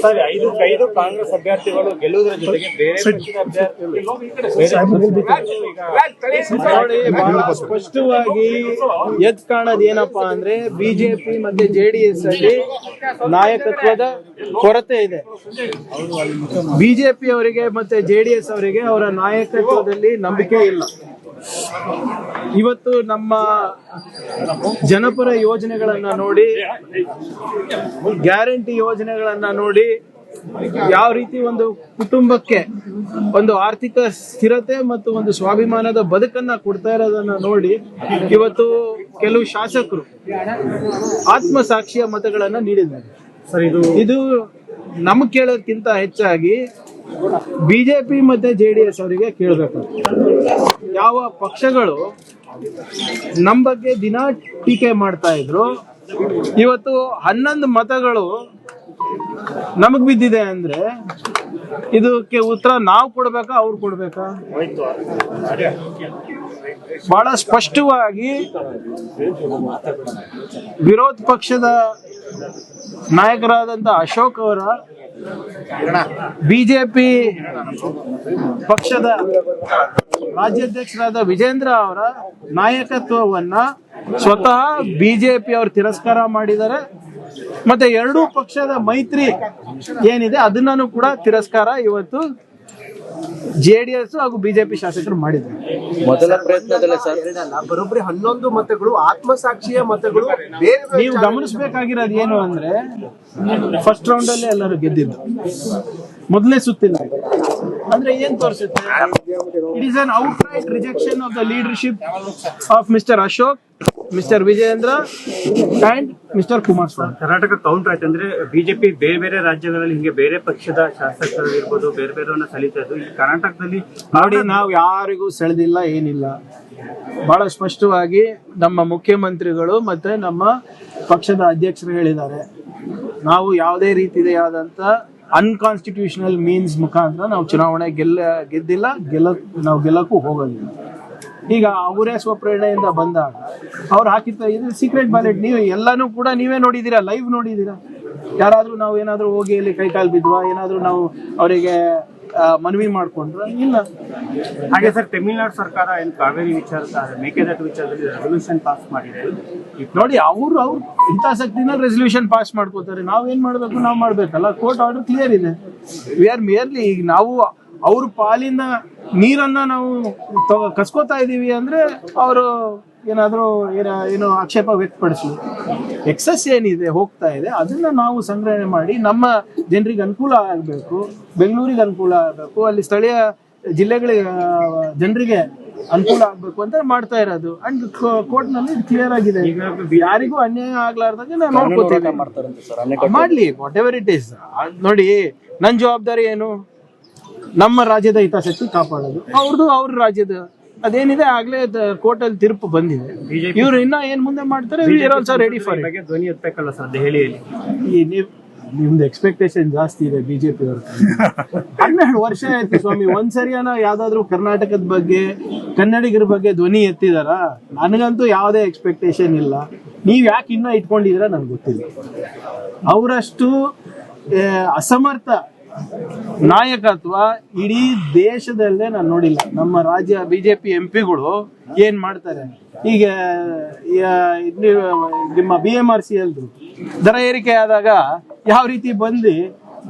Sir, 5 Congress ಅಭ್ಯರ್ಥಿಗಳು ಗೆಲ್ಲುವುದರ ಜೊತೆಗೆ ಬೇರೆ ಪಕ್ಷದ ಅಭ್ಯರ್ಥಿಗಳು ನೋಡಿ, ಬಹಳ ಸ್ಪಷ್ಟವಾಗಿ ಎದ್ ಕಾಣೋದು ಏನಪ್ಪಾ ಅಂದ್ರೆ ಬಿಜೆಪಿ ಮತ್ತೆ ಜೆಡಿಎಸ್ ಅಲ್ಲಿ ನಾಯಕತ್ವದ ಕೊರತೆ ಇದೆ. ಬಿಜೆಪಿ ಅವರಿಗೆ ಮತ್ತೆ ಜೆಡಿಎಸ್ ಅವರಿಗೆ ಅವರ ನಾಯಕತ್ವದಲ್ಲಿ ನಂಬಿಕೆ ಇಲ್ಲ. ಇವತ್ತು ನಮ್ಮ ಜನಪರ ಯೋಜನೆಗಳನ್ನ ನೋಡಿ, ಗ್ಯಾರಂಟಿ ಯೋಜನೆಗಳನ್ನ ನೋಡಿ, ಯಾವ ರೀತಿ ಒಂದು ಕುಟುಂಬಕ್ಕೆ ಒಂದು ಆರ್ಥಿಕ ಸ್ಥಿರತೆ ಮತ್ತು ಒಂದು ಸ್ವಾಭಿಮಾನದ ಬದುಕನ್ನ ಕೊಡ್ತಾ ಇರೋದನ್ನ ನೋಡಿ ಇವತ್ತು ಕೆಲವು ಶಾಸಕರು ಆತ್ಮಸಾಕ್ಷಿಯ ಮತಗಳನ್ನ ನೀಡಿದ್ದಾರೆ. ಇದು ನಮ್ಗೆ ಕೇಳೋದಕ್ಕಿಂತ ಹೆಚ್ಚಾಗಿ ಬಿಜೆಪಿ ಮತ್ತೆ ಜೆಡಿಎಸ್ ಅವರಿಗೆ ಕೇಳಬೇಕು. ಯಾವ ಪಕ್ಷಗಳು ನಮ್ಮ ಬಗ್ಗೆ ದಿನ ಟೀಕೆ ಮಾಡ್ತಾ ಇದ್ರು, ಇವತ್ತು 11 ಮತಗಳು ನಮಗ್ ಬಿದ್ದಿದೆ ಅಂದ್ರೆ ಇದಕ್ಕೆ ಉತ್ತರ ನಾವು ಕೊಡ್ಬೇಕಾ, ಅವ್ರು ಕೊಡ್ಬೇಕಾ? ಬಹಳ ಸ್ಪಷ್ಟವಾಗಿ ವಿರೋಧ ಪಕ್ಷದ ನಾಯಕರಾದಂತ ಅಶೋಕ್ ಅವರ ಬಿಜೆಪಿ ಪಕ್ಷದ ರಾಜ್ಯಾಧ್ಯಕ್ಷರಾದ ವಿಜೇಂದ್ರ ಅವರ ನಾಯಕತ್ವವನ್ನ ಸ್ವತಃ ಬಿಜೆಪಿ ಅವರು ತಿರಸ್ಕಾರ ಮಾಡಿದ್ದಾರೆ. ಮತ್ತೆ ಎರಡೂ ಪಕ್ಷದ ಮೈತ್ರಿ ಏನಿದೆ ಅದನ್ನು ಕೂಡ ತಿರಸ್ಕಾರ ಇವತ್ತು ಜೆಡಿಎಸ್ ಹಾಗೂ ಬಿಜೆಪಿ ಶಾಸಕರು ಮಾಡಿದ್ದಾರೆ. ಮೊದಲ ಪ್ರಯತ್ನದಲ್ಲೇ ಸರ್ ಬರೋಬ್ಬರಿ 11 ಮತಗಳು ಆತ್ಮಸಾಕ್ಷಿಯ ಮತಗಳು. ನೀವು ಗಮನಿಸಬೇಕಾಗಿರೋದು ಏನು ಅಂದ್ರೆ, ಫಸ್ಟ್ ರೌಂಡ್ ಅಲ್ಲೇ ಎಲ್ಲರೂ ಗೆದ್ದಿದ್ದು, ಮೊದಲನೇ ಸುತ್ತಿಲ್ಲ. ಅಂದ್ರೆ ಏನ್ ತೋರಿಸುತ್ತೆ? It is an outright rejection of the leadership of mister Ashok, mister Vijayendra and mister Kumaraswamy. Karnataka counter ಆಯ್ತು ಅಂದ್ರೆ ಬಿಜೆಪಿ ಬೇರೆ ಬೇರೆ ರಾಜ್ಯಗಳಲ್ಲಿ ಹಿಂಗೆ ಬೇರೆ ಪಕ್ಷದ ಶಾಸಕರು ಇರ್ಬೋದು, ಬೇರೆ ಬೇರೆಯವ್ರನ್ನ ಸೆಳೀತಾ ಇದ್ದು. ಈ ಕರ್ನಾಟಕದಲ್ಲಿ ನೋಡಿ, ನಾವು ಯಾರಿಗೂ ಸೆಳೆದಿಲ್ಲ, ಏನಿಲ್ಲ. ಬಹಳ ಸ್ಪಷ್ಟವಾಗಿ ನಮ್ಮ ಮುಖ್ಯಮಂತ್ರಿಗಳು ಮತ್ತೆ ನಮ್ಮ ಪಕ್ಷದ ಅಧ್ಯಕ್ಷರು ಹೇಳಿದ್ದಾರೆ, ನಾವು ಯಾವುದೇ ರೀತಿಯಾದಂತ ಅನ್ಕಾನ್ಸ್ಟಿಟ್ಯೂಷನಲ್ ಮೀನ್ಸ್ ಮುಖಾಂತರ ನಾವು ಚುನಾವಣೆ ಗೆದ್ದಿಲ್ಲ, ನಾವು ಗೆಲ್ಲಕ್ಕೂ ಹೋಗೋದಿಲ್ಲ. ಈಗ ಅವರೇ ಸ್ವಪ್ರೇರಣೆಯಿಂದ ಬಂದಾಗ ಅವ್ರು ಹಾಕಿರ್ತಾರೆ, ಇದು ಸೀಕ್ರೆಟ್ ಬ್ಯಾಲೆಟ್. ನೀವು ಎಲ್ಲಾನು ಕೂಡ ನೀವೇ ನೋಡಿದೀರಾ, ಲೈವ್ ನೋಡಿದೀರಾ. ಯಾರಾದ್ರೂ ನಾವು ಏನಾದ್ರೂ ಹೋಗಿ ಅಲ್ಲಿ ಕೈಕಾಲು ಬಿದ್ವಾ, ಏನಾದ್ರೂ ನಾವು ಅವರಿಗೆ ಮನವಿ ಮಾಡ್ಕೊಂಡ್ರ? ಇಲ್ಲ. ಹಾಗೆ ಸರ್, ತಮಿಳುನಾಡು ಸರ್ಕಾರ ಏನು ಕಾವೇರಿ ವಿಚಾರ, ಮೇಕೆದಾಟು ವಿಚಾರದಲ್ಲಿ ರೆಸಲ್ಯೂಷನ್ ಪಾಸ್ ಮಾಡಿದೆ ನೋಡಿ. ಅವ್ರು ಹಿತಾಸಕ್ತಿನಲ್ಲಿ ರೆಸಲ್ಯೂಷನ್ ಪಾಸ್ ಮಾಡ್ಕೋತಾರೆ. ನಾವೇನ್ ಮಾಡ್ಬೇಕು? ನಾವು ಮಾಡ್ಬೇಕಲ್ಲ. ಕೋರ್ಟ್ ಆರ್ಡರ್ ಕ್ಲಿಯರ್ ಇದೆ. ವಿ ಆರ್ ಮೇರ್ಲಿ, ಈಗ ನಾವು ಅವ್ರ ಪಾಲಿನ ನೀರನ್ನ ನಾವು ಕಸ್ಕೋತಾ ಇದೀವಿ ಅಂದ್ರೆ ಅವರು ಏನಾದ್ರೂ ಏನೋ ಆಕ್ಷೇಪ ವ್ಯಕ್ತಪಡಿಸಲು, ಎಕ್ಸಸ್ ಏನಿದೆ ಹೋಗ್ತಾ ಇದೆ ಅದನ್ನ ನಾವು ಸಂಗ್ರಹಣೆ ಮಾಡಿ ನಮ್ಮ ಜನರಿಗೆ ಅನುಕೂಲ ಆಗಬೇಕು, ಬೆಂಗಳೂರಿಗೆ ಅನುಕೂಲ ಆಗಬೇಕು, ಅಲ್ಲಿ ಸ್ಥಳೀಯ ಜಿಲ್ಲೆಗಳಿಗೆ ಜನರಿಗೆ ಅನುಕೂಲ ಆಗ್ಬೇಕು ಅಂತ ಮಾಡ್ತಾ ಇರೋದು. ಅಂಡ್ ಕೋರ್ಟ್ ನಲ್ಲಿ ಕ್ಲಿಯರ್ ಆಗಿದೆ, ಯಾರಿಗೂ ಅನ್ಯಾಯ ಆಗ್ಲಾರ್ದಂಗೆ ನಾವು ನೋಡ್ಕೋತೇವೆ. ಮಾಡ್ಲಿ, ವಾಟ್ ಎವರ್ ಇಟ್ ಈಸ್. ನೋಡಿ, ನನ್ ಜವಾಬ್ದಾರಿ ಏನು? ನಮ್ಮ ರಾಜ್ಯದ ಹಿತಾಸಕ್ತಿ ಕಾಪಾಡೋದು. ಅವ್ರ ರಾಜ್ಯದ ಅದೇನಿದೆ ಆಗ್ಲೇ ಕೋರ್ಟ್ ಅಲ್ಲಿ ತೀರ್ಪು ಬಂದಿದೆ. ಇವ್ರು ಇನ್ನ ಏನ್ ಮುಂದೆ ಮಾಡ್ತಾರೆ, ರೆಡಿ ಫಾರ್ ಇಟ್. ಧ್ವನಿ ಎತ್ತಬೇಕಲ್ಲ ಸರ್ ದೆಹಲಿಯಲ್ಲಿ. ನಿಮ್ದು ಎಕ್ಸ್ಪೆಕ್ಟೇಷನ್ ಜಾಸ್ತಿ ಇದೆ ಬಿಜೆಪಿ ಅವ್ರ. 12 ವರ್ಷ ಆಯ್ತು ಸ್ವಾಮಿ, ಒಂದ್ಸರಿಯಾನ ಯಾವ್ದಾದ್ರು ಕರ್ನಾಟಕದ ಬಗ್ಗೆ, ಕನ್ನಡಿಗರ ಬಗ್ಗೆ ಧ್ವನಿ ಎತ್ತಿದಾರ? ನನಗಂತೂ ಯಾವುದೇ ಎಕ್ಸ್ಪೆಕ್ಟೇಷನ್ ಇಲ್ಲ. ನೀವ್ ಯಾಕೆ ಇನ್ನ ಇಟ್ಕೊಂಡಿದೀರ ನನ್ಗೆ ಗೊತ್ತಿಲ್ಲ. ಅವರಷ್ಟು ಅಸಮರ್ಥ ನಾಯಕತ್ವ ಇಡೀ ದೇಶದಲ್ಲೇ ನಾನು ನೋಡಿಲ್ಲ. ನಮ್ಮ ರಾಜ್ಯ ಬಿಜೆಪಿ ಎಂಪಿಗಳು ಏನ್ ಮಾಡ್ತಾರೆ, ಈಗ ನಿಮ್ಮ BMRC ಎಲ್ರು ದರ ಏರಿಕೆ ಆದಾಗ ಯಾವ ರೀತಿ ಬಂದು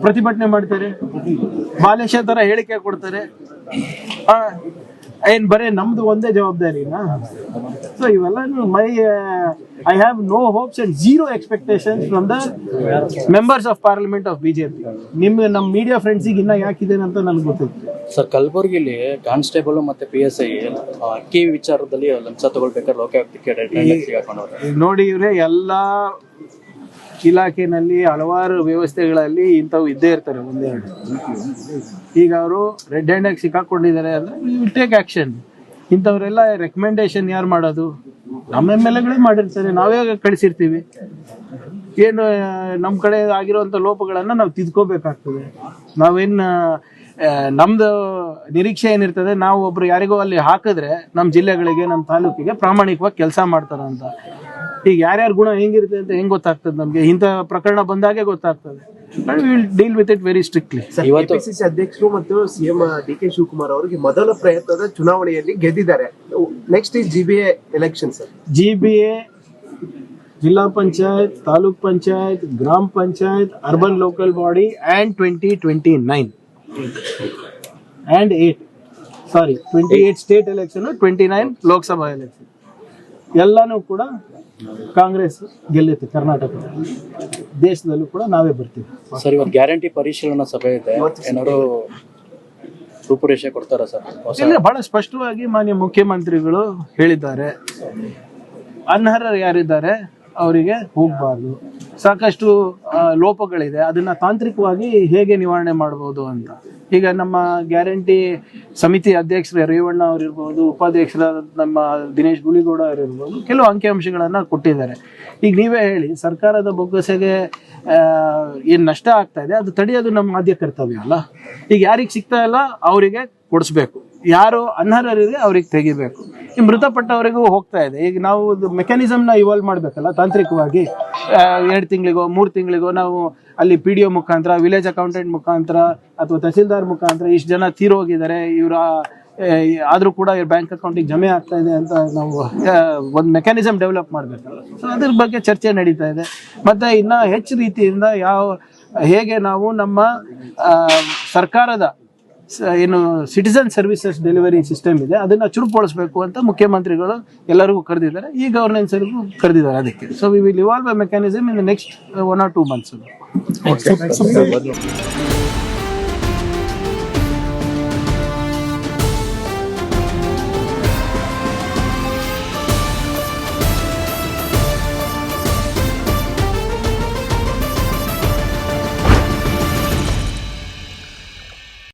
ಪ್ರತಿಭಟನೆ ಮಾಡ್ತಾರೆ, ಬಾಲೇಶ ತರ ಹೇಳಿಕೆ ಕೊಡ್ತಾರೆ. ಏನ್ ಬರೇ ನಮ್ದು ಒಂದೇ ಜವಾಬ್ದಾರಿನಾ? ಸೊ ಇವೆಲ್ಲ I have no hopes and zero expectations from the members of parliament of BJP. ನಮ್ಮ ಮೀಡಿಯಾ ಫ್ರೆಂಡ್ಸಿಗೆ ಇನ್ನ ಯಾಕಿದೆ ಅಂತ ನನ್ಗೆ ಗೊತ್ತಿತ್ತು. ಸರ್, ಕಲಬುರಗಿಲಿ ಕಾನ್ಸ್ಟೇಬಲ್ ಮತ್ತೆ PSI ಅಕ್ಕಿ ವಿಚಾರದಲ್ಲಿ ಲಂಚ ತಗೊಳ್ಬೇಕಾದ್ರೆ ಲೋಕಾಯುಕ್ತಕ್ಕೆ ನೋಡಿ, ಇವ್ರೆ ಎಲ್ಲಾ ಇಲಾಖೆನಲ್ಲಿ ಹಲವಾರು ವ್ಯವಸ್ಥೆಗಳಲ್ಲಿ ಇಂಥವು ಇದ್ದೇ ಇರ್ತಾರೆ ಒಂದೆರಡು. ಈಗ ಅವರು ರೆಡ್ ಹ್ಯಾಂಡ್ ಆಗಿ ಸಿಕ್ಕಾಕೊಂಡಿದ್ದಾರೆ ಅಂದ್ರೆ ವಿಲ್ ಟೇಕ್ ಆಕ್ಷನ್. ಇಂಥವ್ರೆಲ್ಲ ರೆಕಮೆಂಡೇಶನ್ ಯಾರು ಮಾಡೋದು? ನಮ್ಮ MLAಗಳೇ ಮಾಡಿರ್ತಾರೆ, ನಾವೇ ಕಳಿಸಿರ್ತೀವಿ. ಏನು ನಮ್ಮ ಕಡೆ ಆಗಿರುವಂಥ ಲೋಪಗಳನ್ನ ನಾವು ತಿದ್ಕೋಬೇಕಾಗ್ತದೆ. ನಾವೇನು ನಮ್ದು ನಿರೀಕ್ಷೆ ಏನಿರ್ತದೆ, ನಾವು ಒಬ್ರು ಯಾರಿಗೋ ಅಲ್ಲಿ ಹಾಕಿದ್ರೆ ನಮ್ಮ ಜಿಲ್ಲೆಗಳಿಗೆ, ನಮ್ಮ ತಾಲೂಕಿಗೆ ಪ್ರಾಮಾಣಿಕವಾಗಿ ಕೆಲಸ ಮಾಡ್ತಾರಂತ. ಈಗ ಯಾರ್ಯಾರ ಗುಣ ಹೆಂಗಿರುತ್ತೆ ಅಂತ ಹೆಂಗ್ ಗೊತ್ತಾಗ್ತದೆ ನಮ್ಗೆ? ಇಂಥ ಪ್ರಕರಣ ಬಂದಾಗೆ ಗೊತ್ತಾಗ್ತದೆ. Will deal with it very strictly. KPCC ಅಧ್ಯಕ್ಷರು ಮತ್ತು ಸಿಎಂ ಡಿ.ಕೆ. ಶಿವಕುಮಾರ್ ಅವರಿಗೆ ಮೊದಲ ಪ್ರಯತ್ನದ ಚುನಾವಣೆಯಲ್ಲಿ ಗೆದ್ದಿದ್ದಾರೆ. ನೆಕ್ಸ್ಟ್ ಈ GBA ಎಲೆಕ್ಷನ್ ಸರ್. GBA ಜಿಲ್ಲಾ ಪಂಚಾಯತ್, ತಾಲೂಕ್ ಪಂಚಾಯತ್, ಗ್ರಾಮ panchayat, urban local body and 2029 and 28 state election, 29 Lok Sabha election ಎಲ್ಲಾನು ಕೂಡ ಕಾಂಗ್ರೆಸ್ ಗೆಲ್ಲುತ್ತೆ. ಕರ್ನಾಟಕದಲ್ಲಿ, ದೇಶದಲ್ಲೂ ಕೂಡ ನಾವೇ ಬರ್ತೀವಿ. ಸರ್, ಇವತ್ತು ಗ್ಯಾರಂಟಿ ಪರಿಶೀಲನಾ ಸಭೆ ಇದೆ, ಏನಾದ್ರು ರೂಪುರೇಷೆ ಕೊಡ್ತಾರಾ ಸರ್? ಇಲ್ಲ, ಬಹಳ ಸ್ಪಷ್ಟವಾಗಿ ಮಾನ್ಯ ಮುಖ್ಯಮಂತ್ರಿಗಳು ಹೇಳಿದ್ದಾರೆ, ಅನರ್ಹರು ಯಾರಿದ್ದಾರೆ ಅವರಿಗೆ ಹೋಗಬಾರ್ದು. ಸಾಕಷ್ಟು ಲೋಪಗಳಿದೆ, ಅದನ್ನ ತಾಂತ್ರಿಕವಾಗಿ ಹೇಗೆ ನಿವಾರಣೆ ಮಾಡಬಹುದು ಅಂತ. ಈಗ ನಮ್ಮ ಗ್ಯಾರಂಟಿ ಸಮಿತಿ ಅಧ್ಯಕ್ಷರು ರೇವಣ್ಣ ಅವರಿರ್ಬೋದು, ಉಪಾಧ್ಯಕ್ಷರಾದ ನಮ್ಮ ದಿನೇಶ್ ಗುಳಿಗೌಡ ಅವರಿರ್ಬೋದು, ಕೆಲವು ಅಂಕಿಅಂಶಗಳನ್ನ ಕೊಟ್ಟಿದ್ದಾರೆ. ಈಗ ನೀವೇ ಹೇಳಿ, ಸರ್ಕಾರದ ಬೊಕ್ಕಸೆಗೆ ಏನ್ ನಷ್ಟ ಆಗ್ತಾ ಇದೆ ಅದು ತಡೆಯೋದು ನಮ್ಮ ಆದ್ಯ ಕರ್ತವ್ಯ ಅಲ್ಲ. ಈಗ ಯಾರಿಗೆ ಸಿಗ್ತಾ ಇಲ್ಲ ಅವರಿಗೆ ಕೊಡಿಸ್ಬೇಕು, ಯಾರು ಅನರ್ಹರಿಗೆ ಅವ್ರಿಗೆ ತೆಗಿಬೇಕು. ಈ ಮೃತಪಟ್ಟವರಿಗೂ ಹೋಗ್ತಾ ಇದೆ. ಈಗ ನಾವು ಮೆಕ್ಯಾನಿಸಮ್ನ ಇವಾಲ್ವ್ ಮಾಡಬೇಕಲ್ಲ ತಾಂತ್ರಿಕವಾಗಿ. 2 ತಿಂಗಳಿಗೋ 3 ತಿಂಗಳಿಗೋ ನಾವು ಅಲ್ಲಿ PDO ಮುಖಾಂತರ, ವಿಲೇಜ್ ಅಕೌಂಟೆಂಟ್ ಮುಖಾಂತರ ಅಥವಾ ತಹಸೀಲ್ದಾರ್ ಮುಖಾಂತರ ಇಷ್ಟು ಜನ ತೀರೋಗಿದ್ದಾರೆ, ಇವರ ಆದರೂ ಕೂಡ ಇವ್ರ ಬ್ಯಾಂಕ್ ಅಕೌಂಟಿಗೆ ಜಮೆ ಆಗ್ತಾ ಇದೆ ಅಂತ ನಾವು ಒಂದು ಮೆಕ್ಯಾನಿಸಮ್ ಡೆವಲಪ್ ಮಾಡಬೇಕಲ್ಲ. ಸೊ ಅದ್ರ ಬಗ್ಗೆ ಚರ್ಚೆ ನಡೀತಾ ಇದೆ. ಮತ್ತು ಇನ್ನೂ ಹೆಚ್ಚು ರೀತಿಯಿಂದ ಹೇಗೆ ನಾವು ನಮ್ಮ ಸರ್ಕಾರದ ಏನು ಸಿಟಿಸನ್ ಸರ್ವಿಸಸ್ ಡೆಲಿವರಿ ಸಿಸ್ಟಮ್ ಇದೆ ಅದನ್ನ ಚುರುಕುಗೊಳಿಸಬೇಕು ಅಂತ ಮುಖ್ಯಮಂತ್ರಿಗಳು ಎಲ್ಲರಿಗೂ ಕರೆದಿದ್ದಾರೆ. ಈ ಗವರ್ನೆನ್ಸ್ಗೂ ಕರೆದಿದ್ದಾರೆ ಅದಕ್ಕೆ. So we will evolve A mechanism in the next 1 or 2 months.